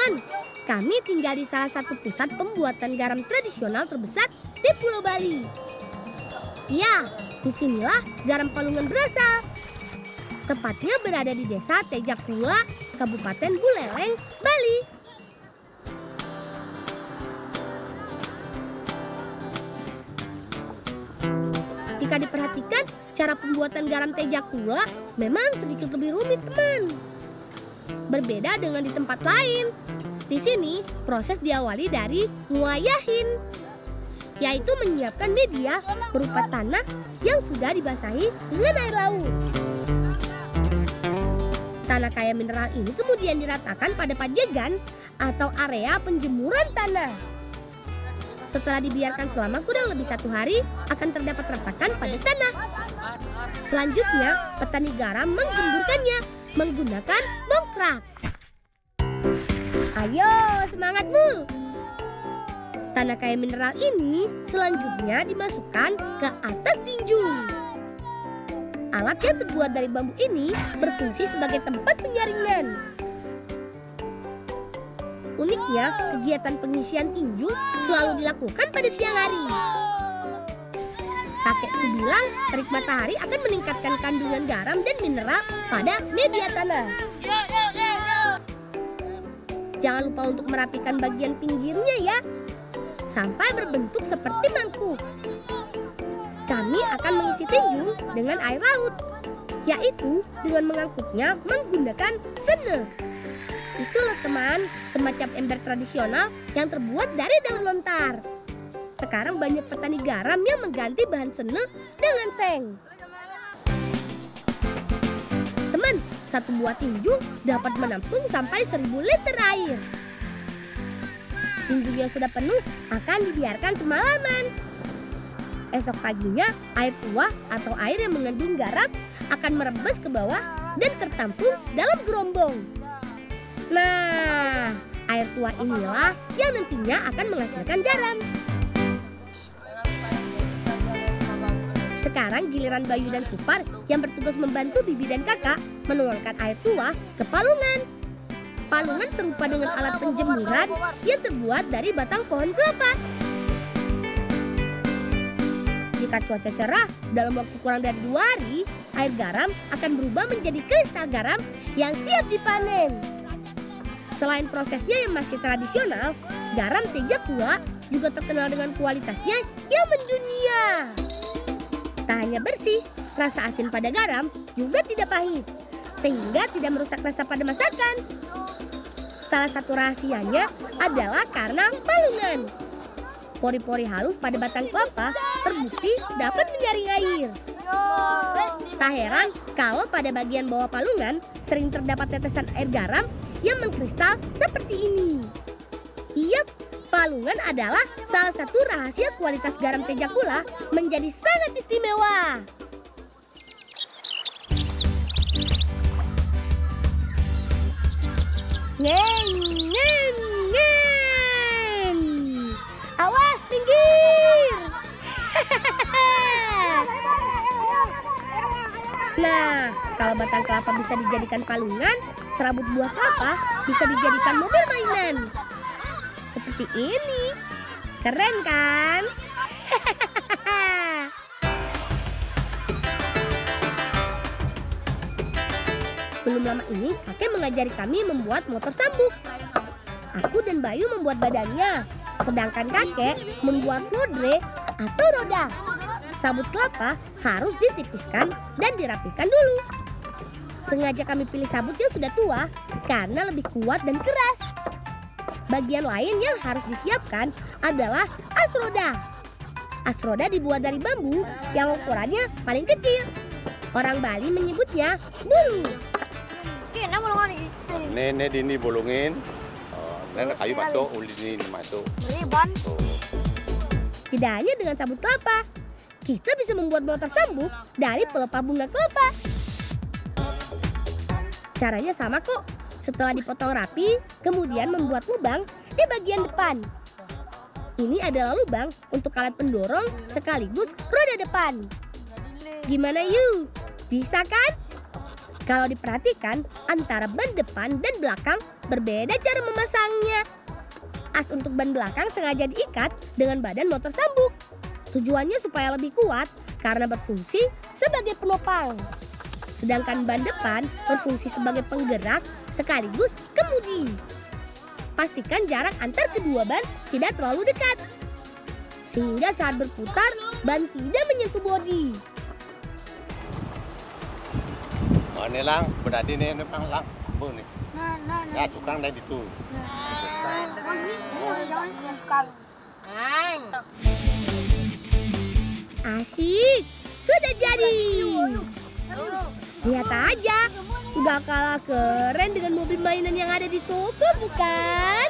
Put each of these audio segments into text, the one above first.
Teman, kami tinggal di salah satu pusat pembuatan garam tradisional terbesar di Pulau Bali. Ya, disinilah garam Palungan berasal. Tepatnya berada di desa Tejakula, Kabupaten Buleleng, Bali. Jika diperhatikan, cara pembuatan garam Tejakula memang sedikit lebih rumit, teman. Berbeda dengan di tempat lain. Di sini, proses diawali dari nguayahin, yaitu menyiapkan media berupa tanah yang sudah dibasahi dengan air laut. Tanah kaya mineral ini kemudian diratakan pada pajegan atau area penjemuran tanah. Setelah dibiarkan selama kurang lebih 1 hari, akan terdapat retakan pada tanah. Selanjutnya, petani garam menggemburkannya menggunakan bongkrak. Ayo, semangat Mul! Tanah kaya mineral ini selanjutnya dimasukkan ke atas tinju. Alat yang terbuat dari bambu ini berfungsi sebagai tempat penyaringan. Uniknya, kegiatan pengisian tinju selalu dilakukan pada siang hari. Kakekku bilang terik matahari akan meningkatkan kandungan garam dan mineral pada media tanah. Jangan lupa untuk merapikan bagian pinggirnya ya, sampai berbentuk seperti mangkuk. Kami akan mengisi tinju dengan air laut, yaitu dengan mengangkutnya menggunakan sene. Itulah teman, semacam ember tradisional yang terbuat dari daun lontar. Sekarang banyak petani garam yang mengganti bahan sene dengan seng. Teman, satu buah tinju dapat menampung sampai 1000 liter air. Tinju yang sudah penuh akan dibiarkan semalaman. Esok paginya, air tuah atau air yang mengandung garam akan merebes ke bawah dan tertampung dalam gerombong. Nah, air tuah inilah yang nantinya akan menghasilkan garam. Sekarang giliran Bayu dan Supar yang bertugas membantu Bibi dan Kakak menuangkan air tuah ke palungan. Palungan serupa dengan alat penjemuran yang terbuat dari batang pohon kelapa. Jika cuaca cerah, dalam waktu kurang dari 2 hari, air garam akan berubah menjadi kristal garam yang siap dipanen. Selain prosesnya yang masih tradisional, garam Tejakula juga terkenal dengan kualitasnya yang mendunia. Tak hanya bersih, rasa asin pada garam juga tidak pahit, sehingga tidak merusak rasa pada masakan. Salah satu rahasianya adalah karena palungan. Pori-pori halus pada batang kelapa terbukti dapat menyaring air. Tak heran kalau pada bagian bawah palungan sering terdapat tetesan air garam yang mengkristal seperti ini. Yap, palungan adalah salah satu rahasia kualitas garam Tejakula menjadi sangat istimewa. Ngeng, ngeng, ngeng. Awas, pinggir. Nah, kalau batang kelapa bisa dijadikan palungan, serabut buah kelapa bisa dijadikan mobil mainan. Seperti ini. Keren kan? Belum lama ini, kakek mengajari kami membuat motor sambuk. Aku dan Bayu membuat badannya, sedangkan kakek membuat lodre atau roda. Sabut kelapa harus ditipiskan dan dirapikan dulu. Sengaja kami pilih sabut yang sudah tua karena lebih kuat dan keras. Bagian lain yang harus disiapkan adalah as roda. As roda dibuat dari bambu yang ukurannya paling kecil. Orang Bali menyebutnya bulu. Nenek ini bolongin, nenek kayu masuk, uli ini masuk. Tidak hanya dengan sabut kelapa, kita bisa membuat motor sambuk dari pelepah bunga kelapa. Caranya sama kok. Setelah dipotong rapi, kemudian membuat lubang di bagian depan. Ini adalah lubang untuk alat pendorong sekaligus roda depan. Gimana yuk? Bisa kan? Kalau diperhatikan, antara ban depan dan belakang berbeda cara memasangnya. As untuk ban belakang sengaja diikat dengan badan motor sambuk. Tujuannya supaya lebih kuat karena berfungsi sebagai penopang. Sedangkan ban depan berfungsi sebagai penggerak sekaligus kemudi. Pastikan jarak antar kedua ban tidak terlalu dekat, sehingga saat berputar, ban tidak menyentuh bodi. Ini lang, berarti ini memang lang. Bu nih. Ya sukang dari itu. Asik, sudah jadi. Lihat aja, udah kalah keren dengan mobil mainan yang ada di toko, bukan?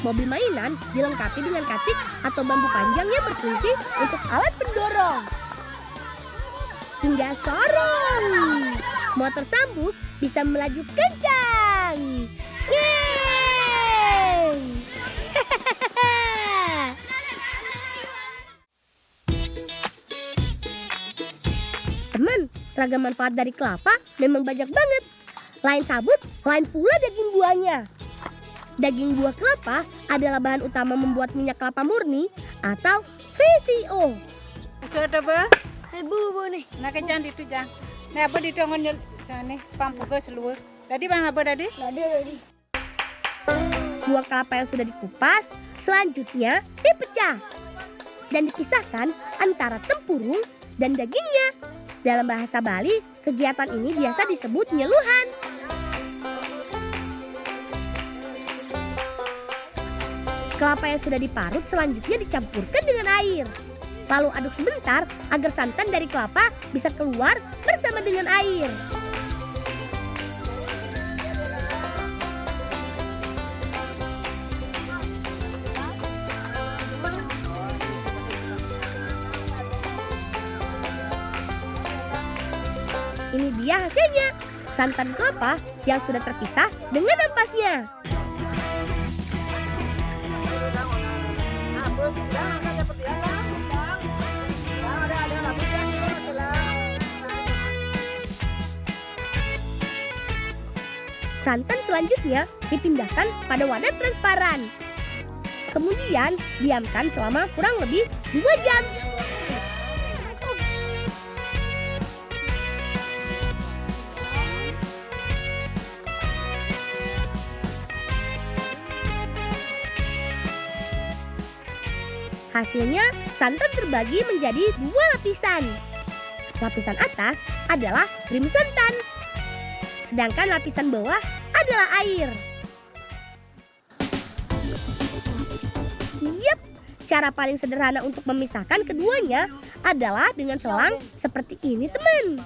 Mobil mainan dilengkapi dengan katik atau bambu panjang yang berfungsi untuk alat pendorong. Hingga sorong, motor sambuk bisa melaju kencang. Yeay! Teman, ragam manfaat dari kelapa memang banyak banget. Lain sabut, lain pula daging buahnya. Daging buah kelapa adalah bahan utama membuat minyak kelapa murni atau VCO. Sudah ba? Bu nih. Nak kejan itu jang. Nah apa di tongon sana pampu ke seluruh. Tadi bang apa tadi? Tadi. Buah kelapa yang sudah dikupas selanjutnya dipecah dan dipisahkan antara tempurung dan dagingnya. Dalam bahasa Bali, kegiatan ini biasa disebut nyeluhan. Kelapa yang sudah diparut selanjutnya dicampurkan dengan air. Lalu aduk sebentar agar santan dari kelapa bisa keluar bersama dengan air. Ini dia hasilnya, santan kelapa yang sudah terpisah dengan ampasnya. Santan selanjutnya dipindahkan pada wadah transparan. Kemudian diamkan selama kurang lebih 2 jam. Hasilnya, santan terbagi menjadi 2 lapisan. Lapisan atas adalah krim santan, sedangkan lapisan bawah adalah air. Yap, cara paling sederhana untuk memisahkan keduanya adalah dengan selang seperti ini, teman.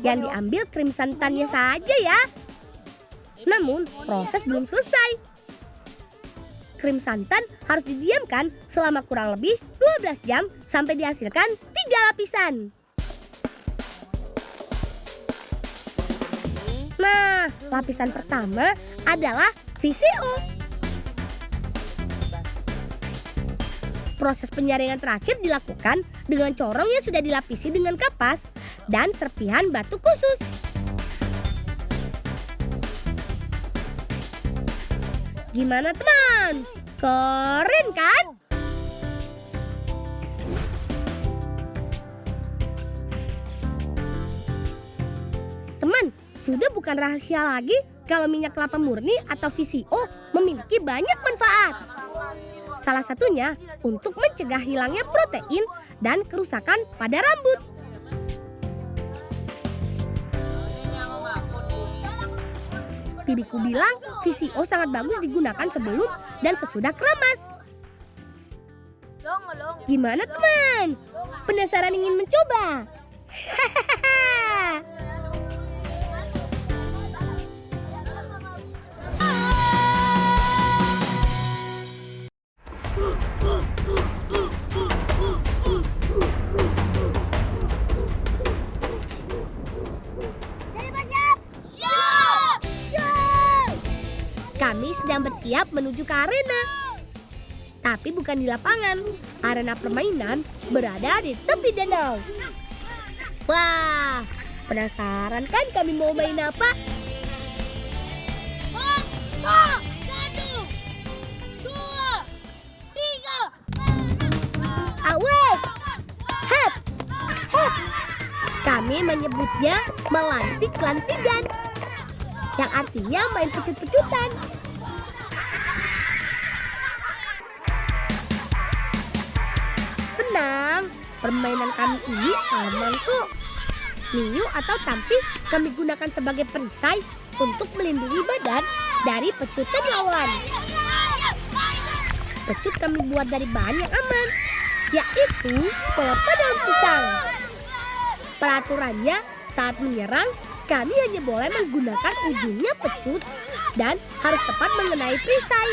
Yang diambil krim santannya saja ya. Namun, proses belum selesai. Krim santan harus didiamkan selama kurang lebih 12 jam sampai dihasilkan 3 lapisan. Nah, lapisan pertama adalah VCO. Proses penyaringan terakhir dilakukan dengan corong yang sudah dilapisi dengan kapas dan serpihan batu khusus. Gimana teman? Keren kan? Teman, sudah bukan rahasia lagi kalau minyak kelapa murni atau VCO memiliki banyak manfaat. Salah satunya untuk mencegah hilangnya protein dan kerusakan pada rambut. Bibiku bilang VCO sangat bagus digunakan sebelum dan sesudah keramas. Gimana teman? Penasaran ingin mencoba? Kami sedang bersiap menuju ke arena. Tapi bukan di lapangan, Arena permainan berada di tepi danau. Wah, penasaran kan kami mau main apa? Awas! Hep! Hep! Kami menyebutnya melantik-lantikan, yang artinya main pecut-pecutan. Tenang, permainan kami ini aman kok. Niu atau tampi kami gunakan sebagai perisai untuk melindungi badan dari pecutan lawan. Pecut kami buat dari bahan yang aman, yaitu pelepah daun pisang. Peraturannya saat menyerang, kami hanya boleh menggunakan ujungnya pecut dan harus tepat mengenai perisai.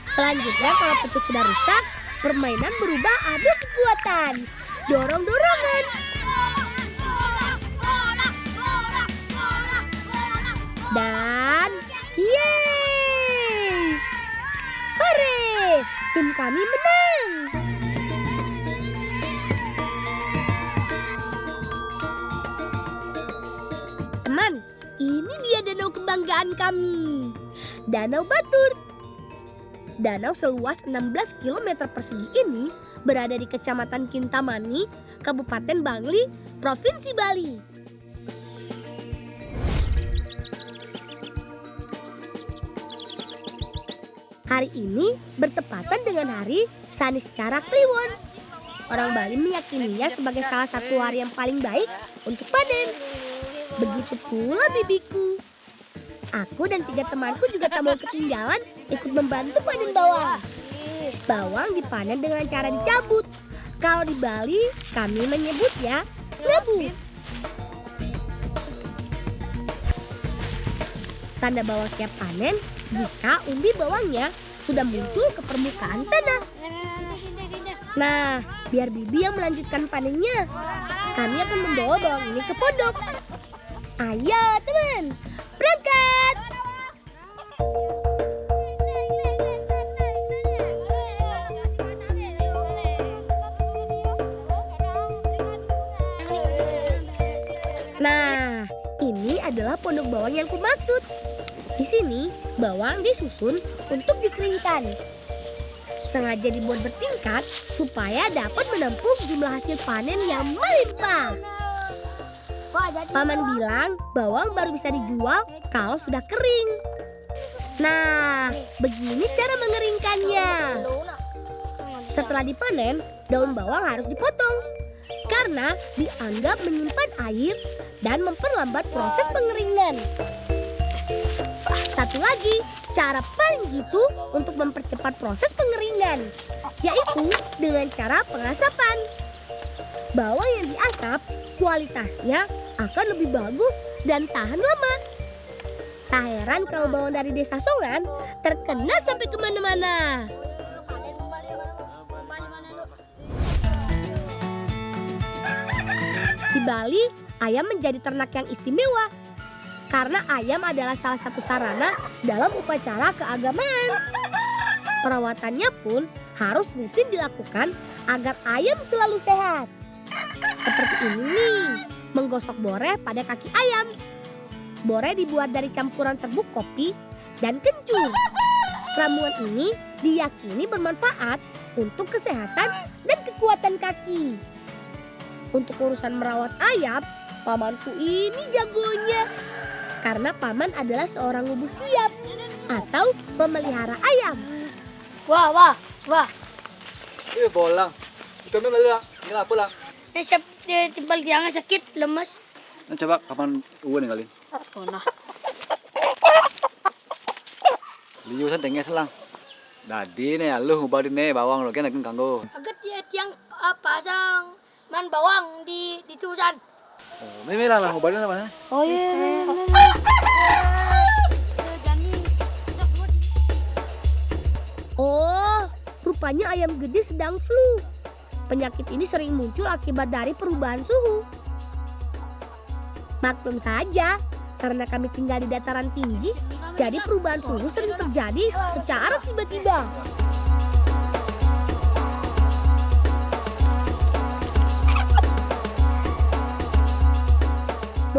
Selanjutnya kalau pecut sudah rusak, permainan berubah adu kekuatan. Dorong-dorongan. Dan yeay! Hore! Tim kami menang! Teman, ini dia danau kebanggaan kami. Danau Batur. Danau seluas 16 km persegi ini berada di Kecamatan Kintamani, Kabupaten Bangli, Provinsi Bali. Hari ini bertepatan dengan hari Saniscara Kliwon. Orang Bali meyakininya sebagai salah satu hari yang paling baik untuk panen. Begitu pula bibiku. Aku dan 3 temanku juga tak mau ketinggalan ikut membantu panen bawang. Bawang dipanen dengan cara dicabut. Kalau di Bali, kami menyebutnya ngebut. Tanda bawang siap panen jika umbi bawangnya sudah muncul ke permukaan tanah. Nah, biar Bibi yang melanjutkan panennya, kami akan membawa bawang ini ke pondok. Ayo teman, berangkat! Nah, ini adalah pondok bawang yang kumaksud. Di sini, bawang disusun untuk dikeringkan. Sengaja dibuat bertingkat supaya dapat menampung jumlah hasil panen yang melimpah. Paman bilang bawang baru bisa dijual kalau sudah kering. Nah, begini cara mengeringkannya. Setelah dipanen, daun bawang harus dipotong karena dianggap menyimpan air dan memperlambat proses pengeringan. Satu lagi, cara paling jitu untuk mempercepat proses pengeringan, yaitu dengan cara pengasapan. Bawang yang diasap, kualitasnya akan lebih bagus dan tahan lama. Tak heran kalau bawang dari Desa Songan terkenal sampai kemana-mana. Di Bali, ayam menjadi ternak yang istimewa. Karena ayam adalah salah satu sarana dalam upacara keagamaan. Perawatannya pun harus rutin dilakukan agar ayam selalu sehat. Seperti ini nih, menggosok boreh pada kaki ayam. Boreh dibuat dari campuran serbuk kopi dan kencur. Ramuan ini diyakini bermanfaat untuk kesehatan dan kekuatan kaki. Untuk urusan merawat ayam, pamanku ini jagonya. Karena paman adalah seorang ngubu siap atau pemelihara ayam. Wah. Ini bolang. Itu memang ini apa lah? Ini siap timbal tiangnya sakit, lemas. Nah, coba kapan uwen kali? Nah, Liu san denges lang. Dadi nih lu ngubah nih bawang lo kan kanggo. Agak tiang pasang man bawang di tusan. Oh, ini lah ngubah apa? Oh iya. Oh, rupanya ayam gede sedang flu. Penyakit ini sering muncul akibat dari perubahan suhu. Maklum saja, karena kami tinggal di dataran tinggi, jadi perubahan suhu sering terjadi secara tiba-tiba.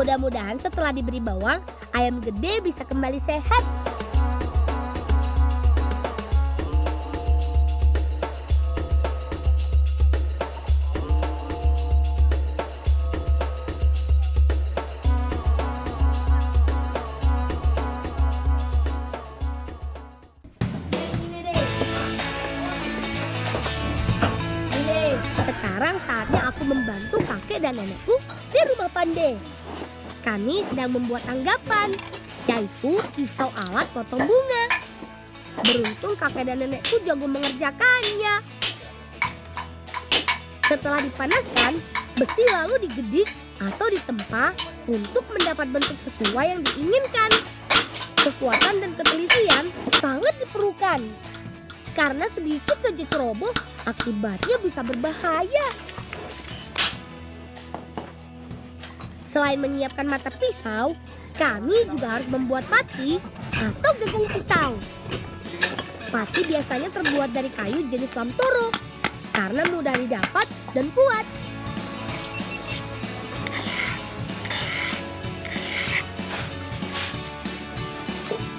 Mudah-mudahan setelah diberi bawang, ayam gede bisa kembali sehat. Sekarang saatnya aku membantu kakek dan nenekku di rumah pandai. Kami sedang membuat anggapan, yaitu pisau alat potong bunga. Beruntung kakek dan nenekku jago mengerjakannya. Setelah dipanaskan, besi lalu digedik atau ditempa untuk mendapat bentuk sesuai yang diinginkan. Kekuatan dan ketelitian sangat diperlukan. Karena sedikit saja ceroboh, akibatnya bisa berbahaya. Selain menyiapkan mata pisau, kami juga harus membuat pati atau gagang pisau. Pati biasanya terbuat dari kayu jenis lamtoro karena mudah didapat dan kuat.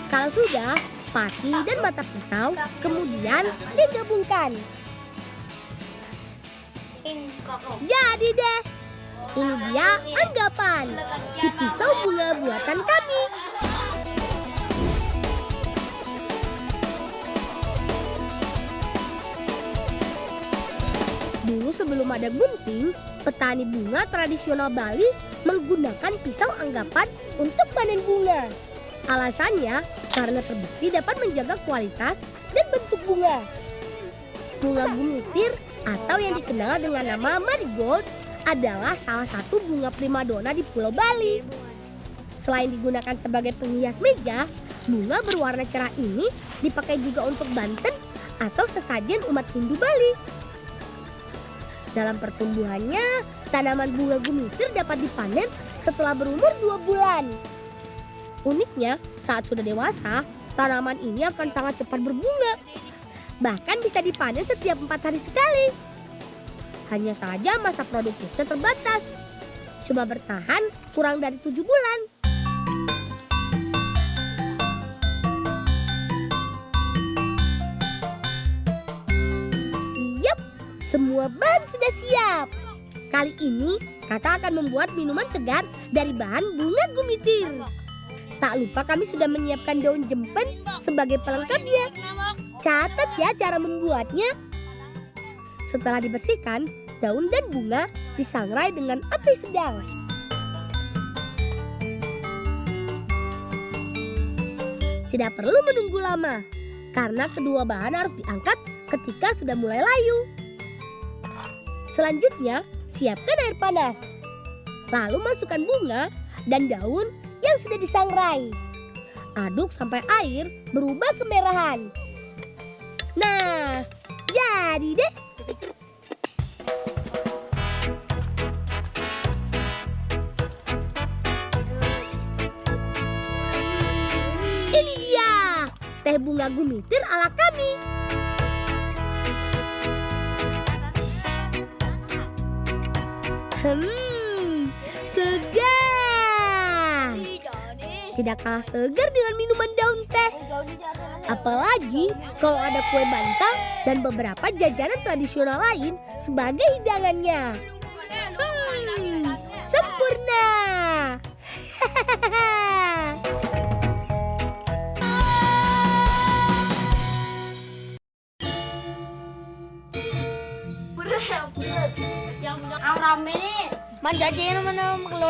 Kalau sudah, pati dan mata pisau kemudian digabungkan. Jadi deh, ini dia anggapan si pisau bunga buatan kami. Dulu sebelum ada gunting, petani bunga tradisional Bali menggunakan pisau anggapan untuk panen bunga. Alasannya karena terbukti dapat menjaga kualitas dan bentuk bunga. Bunga gumitir atau yang dikenal dengan nama marigold adalah salah satu bunga primadona di Pulau Bali. Selain digunakan sebagai penghias meja, bunga berwarna cerah ini dipakai juga untuk banten atau sesajen umat Hindu Bali. Dalam pertumbuhannya, tanaman bunga gumitir dapat dipanen setelah berumur 2 bulan. Uniknya, saat sudah dewasa, tanaman ini akan sangat cepat berbunga. Bahkan bisa dipanen setiap 4 hari sekali. Hanya saja masa produktifnya terbatas. Cuma bertahan kurang dari 7 bulan. Yap, semua bahan sudah siap. Kali ini kakak akan membuat minuman segar dari bahan bunga gumitir. Tak lupa kami sudah menyiapkan daun jempen sebagai pelengkapnya. Catat ya cara membuatnya. Setelah dibersihkan, daun dan bunga disangrai dengan api sedang. Tidak perlu menunggu lama, karena kedua bahan harus diangkat ketika sudah mulai layu. Selanjutnya, siapkan air panas. Lalu masukkan bunga dan daun yang sudah disangrai. Aduk sampai air berubah kemerahan. Nah, jadi deh. Ini dia, teh bunga gumitir ala kami. Segar. Tidak kalah segar dengan minuman daun teh. Apalagi kalau ada kue bantal dan beberapa jajanan tradisional lain sebagai hidangannya. Sempurna.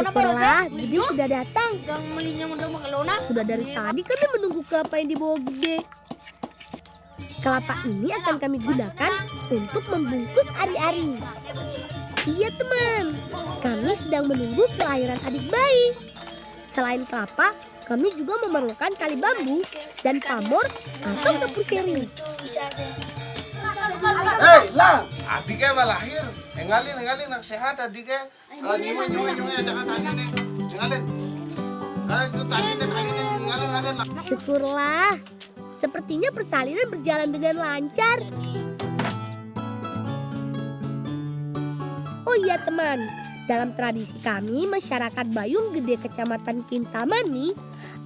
Syukurlah, Gede sudah datang. Sudah dari tadi kami menunggu kelapa yang dibawa Gede. Kelapa ini akan kami gunakan untuk membungkus ari-ari. Iya teman, kami sedang menunggu kelahiran adik bayi. Selain kelapa, kami juga memerlukan tali bambu dan pamor atau kapur sirih. Hei, Lang, adiknya mau lahir. Engalin, nak sehat adiknya. Nyuai, jangan tanya nih. Engalin. Itu tadi nih, engalin lah. Syukurlah, sepertinya persalinan berjalan dengan lancar. Oh iya teman, Dalam tradisi kami, masyarakat Bayung Gede Kecamatan Kintamani,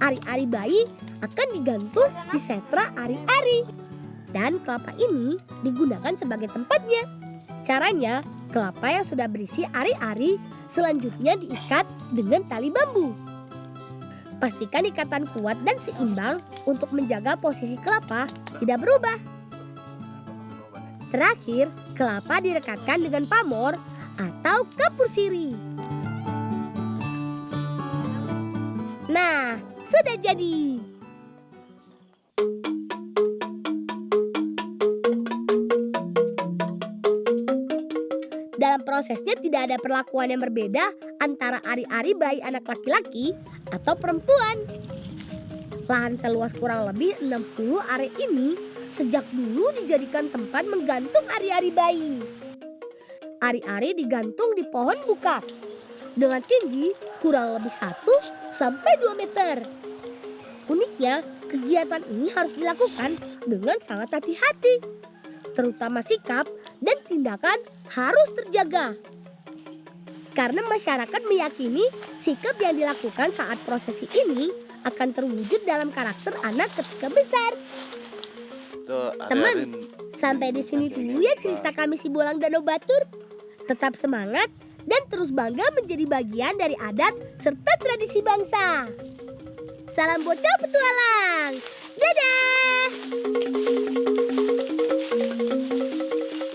ari-ari bayi akan digantung di setra ari-ari. Dan kelapa ini digunakan sebagai tempatnya. Caranya, kelapa yang sudah berisi ari-ari selanjutnya diikat dengan tali bambu. Pastikan ikatan kuat dan seimbang untuk menjaga posisi kelapa tidak berubah. Terakhir, kelapa direkatkan dengan pamor atau kapur siri. Nah, sudah jadi. Dalam prosesnya tidak ada perlakuan yang berbeda antara ari-ari bayi anak laki-laki atau perempuan. Lahan seluas kurang lebih 60 are ini sejak dulu dijadikan tempat menggantung ari-ari bayi. Ari-ari digantung di pohon buka dengan tinggi kurang lebih 1 sampai 2 meter. Uniknya, kegiatan ini harus dilakukan dengan sangat hati-hati. Terutama sikap dan tindakan harus terjaga. Karena masyarakat meyakini sikap yang dilakukan saat prosesi ini akan terwujud dalam karakter anak ketika besar. Teman, sampai di sini dulu ya cerita kami si Bolang Danau Batur. Tetap semangat dan terus bangga menjadi bagian dari adat serta tradisi bangsa. Salam bocah petualang. Dadah!